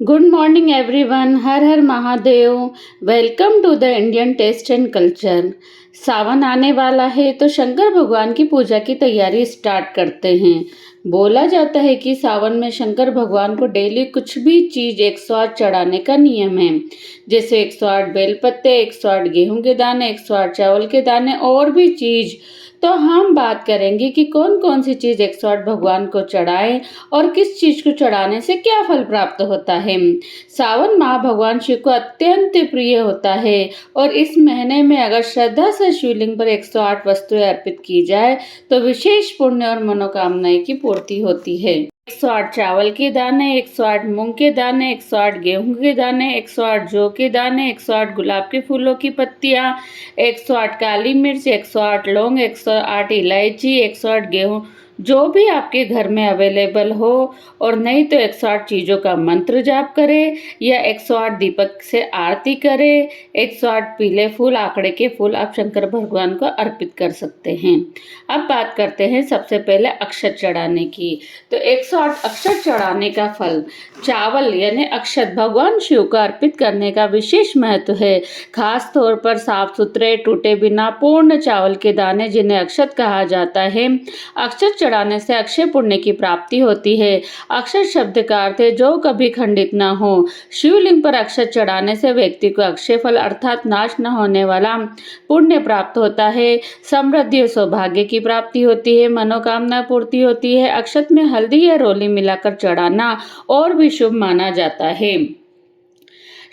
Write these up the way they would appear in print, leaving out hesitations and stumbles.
Good morning everyone. Har Har Mahadev. Welcome to the Indian taste and culture. Sawan आने वाला है तो शंकर भगवान की पूजा की तैयारी स्टार्ट करते हैं। बोला जाता है कि सावन में शंकर भगवान को डेली कुछ भी चीज़ 108 चढ़ाने का नियम है। जैसे 108 बेलपत्ते, 108 गेहूं के दाने, 108 चावल के दाने और भी चीज़। तो हम बात करेंगे कि कौन कौन सी चीज़ 108 भगवान को चढ़ाएं और किस चीज को चढ़ाने से क्या फल प्राप्त होता है। सावन माह भगवान शिव को अत्यंत प्रिय होता है और इस महीने में अगर श्रद्धा से शिवलिंग पर 108 वस्तुएं अर्पित की जाए तो विशेष पुण्य और मनोकामनाएं की पूर्ति होती है। 108 चावल के दाने, 108 मूंग के दाने, 108 गेहूं के दाने, 108 जौ के दाने, 108 गुलाब के फूलों की पत्तियां, 108 काली मिर्च, 108 लौंग, 108 इलायची, 108 गेहूं, जो भी आपके घर में अवेलेबल हो। और नहीं तो 108 चीज़ों का मंत्र जाप करें या 108 दीपक से आरती करें। 108 पीले फूल, आंकड़े के फूल आप शंकर भगवान को अर्पित कर सकते हैं। अब बात करते हैं सबसे पहले अक्षत चढ़ाने की। तो 108 अक्षत चढ़ाने का फल, चावल यानी अक्षत भगवान शिव को अर्पित करने का विशेष महत्व है। खास तौर पर साफ सुथरे, टूटे बिना पूर्ण चावल के दाने जिन्हें अक्षत कहा जाता है। अक्षत चढ़ाने से अक्षय पुण्य की प्राप्ति होती है। अक्षत शब्द का अर्थ है जो कभी खंडित न हो। शिवलिंग पर अक्षत चढ़ाने से व्यक्ति को अक्षय फल अर्थात नाश न होने वाला पुण्य प्राप्त होता है। समृद्धि और सौभाग्य की प्राप्ति होती है, मनोकामना पूर्ति होती है। अक्षत में हल्दी या रोली मिलाकर चढ़ाना और भी शुभ माना जाता है।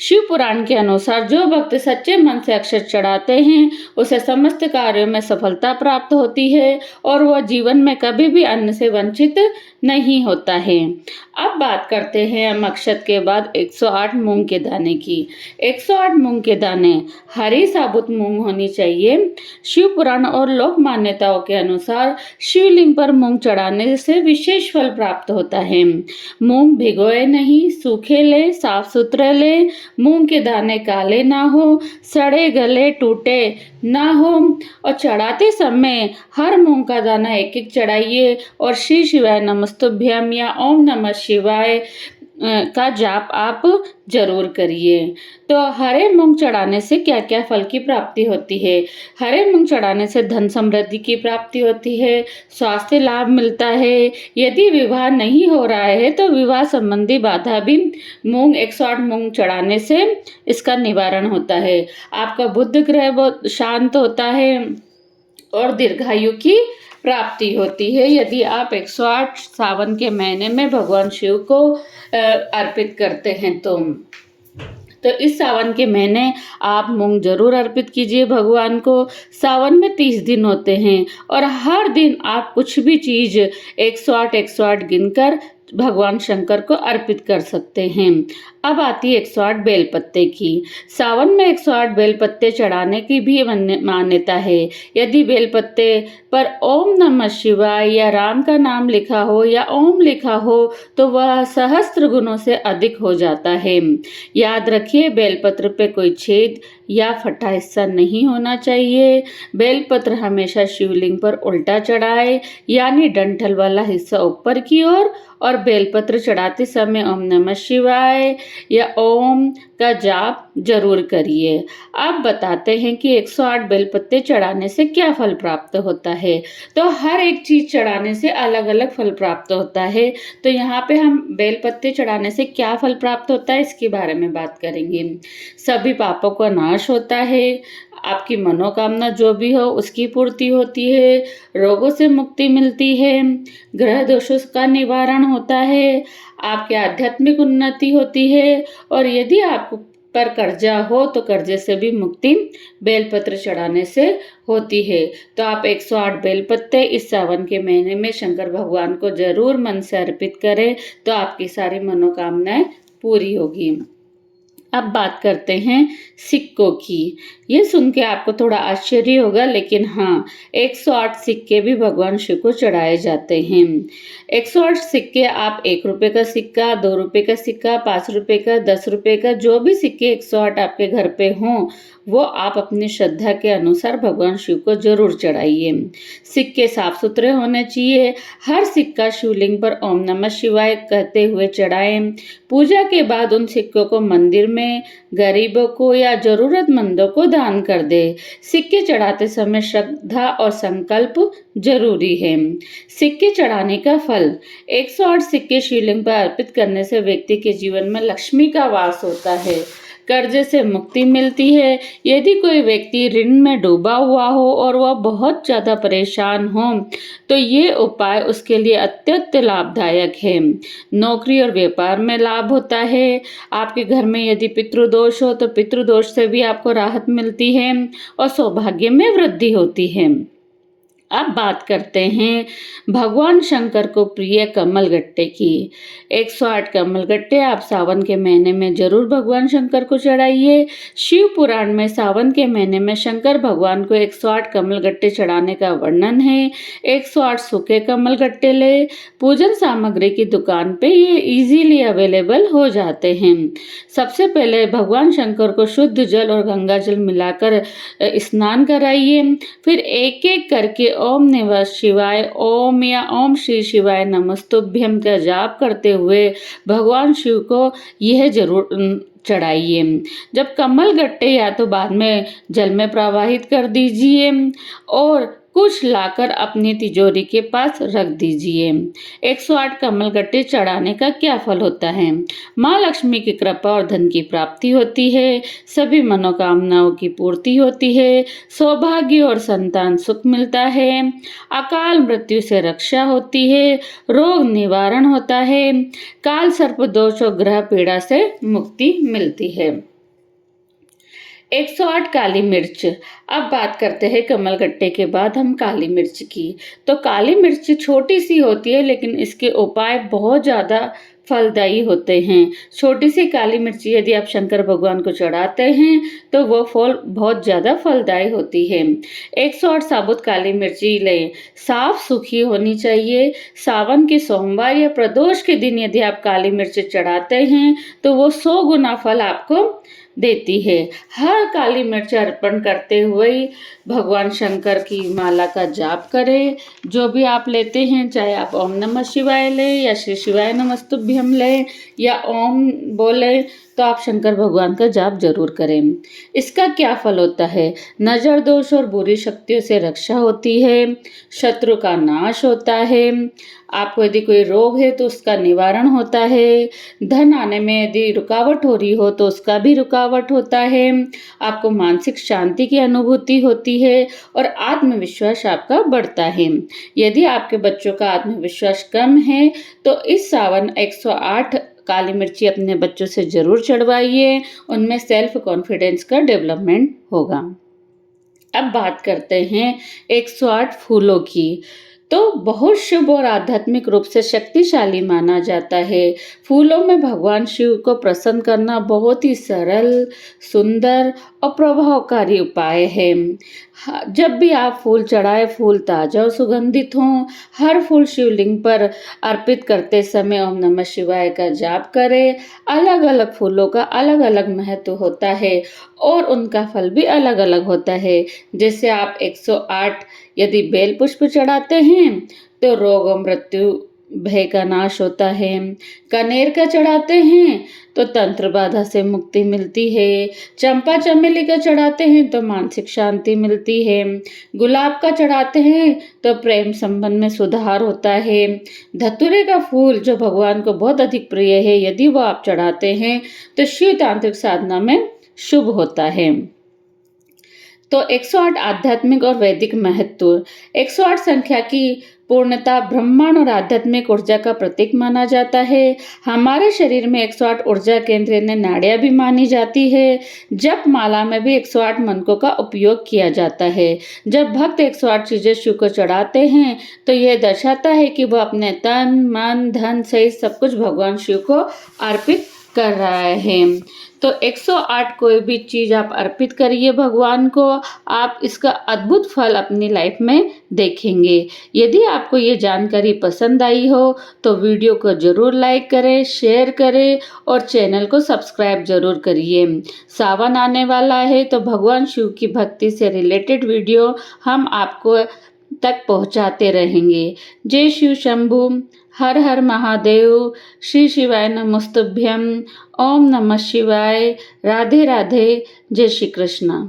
शिव पुराण के अनुसार जो भक्त सच्चे मन से अक्षत चढ़ाते हैं उसे समस्त कार्यों में सफलता प्राप्त होती है और वह जीवन में कभी भी अन्न से वंचित नहीं होता है। अब बात करते हैं हम अक्षत के बाद 108 मूंग के दाने की। 108 मूंग के दाने हरी साबुत मूंग होनी चाहिए। शिव पुराण और लोक मान्यताओं के अनुसार शिवलिंग पर मूंग चढ़ाने से विशेष फल प्राप्त होता है। मूंग भिगोए नहीं, सूखे ले, साफ सुथरे ले। मूंग के दाने काले ना हो, सड़े गले टूटे ना हो। और चढ़ाते समय हर मूंग का दाना एक एक चढ़ाइए और श्री शिवाय नमस्तुभ्यम या ओम नमः शिवाय का जाप आप जरूर करिए। तो हरे मूंग चढ़ाने से क्या क्या फल की प्राप्ति होती है? हरे मूंग चढ़ाने से धन समृद्धि की प्राप्ति होती है, स्वास्थ्य लाभ मिलता है। यदि विवाह नहीं हो रहा है तो विवाह संबंधी बाधा भी 108 मूंग चढ़ाने से इसका निवारण होता है। आपका बुध ग्रह बहुत शांत होता है और दीर्घायु की प्राप्ति होती है यदि आप 108 सावन के महीने में भगवान शिव को अर्पित करते हैं तो इस सावन के महीने आप मूंग जरूर अर्पित कीजिए भगवान को। सावन में 30 दिन होते हैं और हर दिन आप कुछ भी चीज़ 108 गिनकर भगवान शंकर को अर्पित कर सकते हैं। अब आती है 108 बेलपत्ते की। सावन में 108 बेलपत्ते चढ़ाने की भी मान्यता है। यदि बेलपत्ते पर ओम नमः शिवाय या राम का नाम लिखा हो या ओम लिखा हो तो वह सहस्त्र गुणों से अधिक हो जाता है। याद रखिए, बेलपत्र पे कोई छेद या फटा हिस्सा नहीं होना चाहिए। बेलपत्र हमेशा शिवलिंग पर उल्टा चढ़ाए यानी डंठल वाला हिस्सा ऊपर की ओर और बेलपत्र चढ़ाते समय ओम नमः शिवाय या ओम का जाप जरूर करिए। अब बताते हैं कि 108 बेलपत्ते चढ़ाने से क्या फल प्राप्त होता है। तो हर एक चीज चढ़ाने से अलग अलग फल प्राप्त होता है। तो यहाँ पे हम बेलपत्ते चढ़ाने से क्या फल प्राप्त होता है इसके बारे में बात करेंगे। सभी पापों का नाश होता है, आपकी मनोकामना जो भी हो उसकी पूर्ति होती है, रोगों से मुक्ति मिलती है, ग्रह दोषों का निवारण होता है, आपके आध्यात्मिक उन्नति होती है और यदि आप पर कर्जा हो तो कर्जे से भी मुक्ति बेलपत्र चढ़ाने से होती है। तो आप 108 बेलपत्ते इस सावन के महीने में शंकर भगवान को जरूर मन से अर्पित करें तो आपकी सारी मनोकामनाएं पूरी होगी। अब बात करते हैं सिक्कों की। ये सुन के आपको थोड़ा आश्चर्य होगा, लेकिन हाँ, 108 सिक्के भी भगवान शिव को चढ़ाए जाते हैं। 108 सिक्के आप ₹1 का सिक्का, ₹2 का सिक्का, ₹5 का, ₹10 का, जो भी सिक्के 108 आपके घर पे हों, वो आप अपनी श्रद्धा के अनुसार भगवान शिव को ज़रूर चढ़ाइए। सिक्के साफ सुथरे होने चाहिए। हर सिक्का शिवलिंग पर ओम नमः शिवाय कहते हुए चढ़ाएं। पूजा के बाद उन सिक्कों को मंदिर में गरीबों को या जरूरतमंदों को दान कर दे। सिक्के चढ़ाते समय श्रद्धा और संकल्प जरूरी है। सिक्के चढ़ाने का फल। 108 सिक्के शिवलिंग पर अर्पित करने से व्यक्ति के जीवन में लक्ष्मी का वास होता है, कर्जे से मुक्ति मिलती है। यदि कोई व्यक्ति ऋण में डूबा हुआ हो और वह बहुत ज़्यादा परेशान हो, तो ये उपाय उसके लिए अत्यंत लाभदायक है। नौकरी और व्यापार में लाभ होता है। आपके घर में यदि पितृदोष हो तो पितृदोष से भी आपको राहत मिलती है और सौभाग्य में वृद्धि होती है। अब बात करते हैं भगवान शंकर को प्रिय कमलगट्टे की। 108 कमलगट्टे आप सावन के महीने में जरूर भगवान शंकर को चढ़ाइए। शिव पुराण में सावन के महीने में शंकर भगवान को 108 कमलगट्टे चढ़ाने का वर्णन है। 108 सूखे कमलगट्टे ले। पूजन सामग्री की दुकान पे ये इजीली अवेलेबल हो जाते हैं। सबसे पहले भगवान शंकर को शुद्ध जल और गंगा जल मिलाकर स्नान कराइए। फिर एक एक करके ओम नमः शिवाय, ओम या ओम श्री शिवाय नमस्तुभ्यम का जाप करते हुए भगवान शिव को यह जरूर चढ़ाइए। जब कमल गट्टे या तो बाद में जल में प्रवाहित कर दीजिए और कुछ लाकर अपनी तिजोरी के पास रख दीजिए। 108 कमल गट्टे चढ़ाने का क्या फल होता है? माँ लक्ष्मी की कृपा और धन की प्राप्ति होती है। सभी मनोकामनाओं की पूर्ति होती है। सौभाग्य और संतान सुख मिलता है। अकाल मृत्यु से रक्षा होती है। रोग निवारण होता है। काल सर्प दोष और ग्रह पीड़ा से मुक्ति मिलती है। 108 काली मिर्च। अब बात करते हैं कमलगट्टे के बाद हम काली मिर्च की। तो काली मिर्च छोटी सी होती है, लेकिन इसके उपाय बहुत ज़्यादा फलदायी होते हैं। छोटी सी काली मिर्ची यदि आप शंकर भगवान को चढ़ाते हैं तो वो फल बहुत ज़्यादा फलदायी होती है। 108 साबुत काली मिर्ची लें। साफ सूखी होनी चाहिए। सावन के सोमवार या प्रदोष के दिन यदि आप काली मिर्च चढ़ाते हैं तो वो 100 गुना फल आपको देती है। हर काली मिर्च अर्पण करते हुए भगवान शंकर की माला का जाप करें। जो भी आप लेते हैं, चाहे आप ओम नमः शिवाय लें या श्री शिवाय नमस्तुभ्यम लें या ओम बोले, तो आप शंकर भगवान का जाप जरूर करें। इसका क्या फल होता है? नजर दोष और बुरी शक्तियों से रक्षा होती है। शत्रु का नाश होता है। आपको यदि कोई रोग है तो उसका निवारण होता है। धन आने में यदि रुकावट हो रही हो तो उसका भी रुकावट होता है। आपको मानसिक शांति की अनुभूति होती है और आत्मविश्वास आपका बढ़ता है। यदि आपके बच्चों का आत्मविश्वास कम है तो इस सावन 108 काली मिर्ची अपने बच्चों से जरूर चढ़वाइए। उनमें सेल्फ कॉन्फिडेंस का डेवलपमेंट होगा। अब बात करते हैं 108 फूलों की। तो बहुत शुभ और आध्यात्मिक रूप से शक्तिशाली माना जाता है। फूलों में भगवान शिव को प्रसन्न करना बहुत ही सरल, सुंदर और प्रभावकारी उपाय है। जब भी आप फूल चढ़ाएं, फूल ताजा और सुगंधित हों। हर फूल शिवलिंग पर अर्पित करते समय ओम नमः शिवाय का जाप करें। अलग अलग फूलों का अलग अलग महत्व होता है और उनका फल भी अलग अलग होता है। जैसे आप 108 यदि बेल पुष्प चढ़ाते हैं तो रोग और मृत्यु भय का नाश होता है। कनेर का चढ़ाते हैं तो तंत्र बाधा से मुक्ति मिलती है। चंपा चमेली का चढ़ाते हैं तो मानसिक शांति मिलती है। गुलाब का चढ़ाते हैं तो प्रेम संबंध में सुधार होता है। धतूरे का फूल जो भगवान को बहुत अधिक प्रिय है, यदि वो आप चढ़ाते हैं तो शिव तांत्रिक साधना में शुभ होता है। तो 108 आध्यात्मिक और वैदिक महत्व। 108 संख्या की पूर्णता ब्रह्मांड और आध्यात्मिक ऊर्जा का प्रतीक माना जाता है। हमारे शरीर में 108 ऊर्जा केंद्र यानी नाड़ियाँ भी मानी जाती है। जप माला में भी 108 मनकों का उपयोग किया जाता है। जब भक्त 108 चीजें शिव को चढ़ाते हैं तो यह दर्शाता है कि वह अपने तन, मन, धन सहित सब कुछ भगवान शिव को अर्पित कर रहा है। तो 108 कोई भी चीज़ आप अर्पित करिए भगवान को, आप इसका अद्भुत फल अपनी लाइफ में देखेंगे। यदि आपको ये जानकारी पसंद आई हो तो वीडियो को ज़रूर लाइक करें, शेयर करें और चैनल को सब्सक्राइब ज़रूर करिए। सावन आने वाला है तो भगवान शिव की भक्ति से रिलेटेड वीडियो हम आपको तक पहुंचाते रहेंगे। जय शिव शंभू, हर हर महादेव, श्री शिवाय नमस्तुभ्यम, ओम नमः शिवाय, राधे राधे, जय श्री कृष्ण।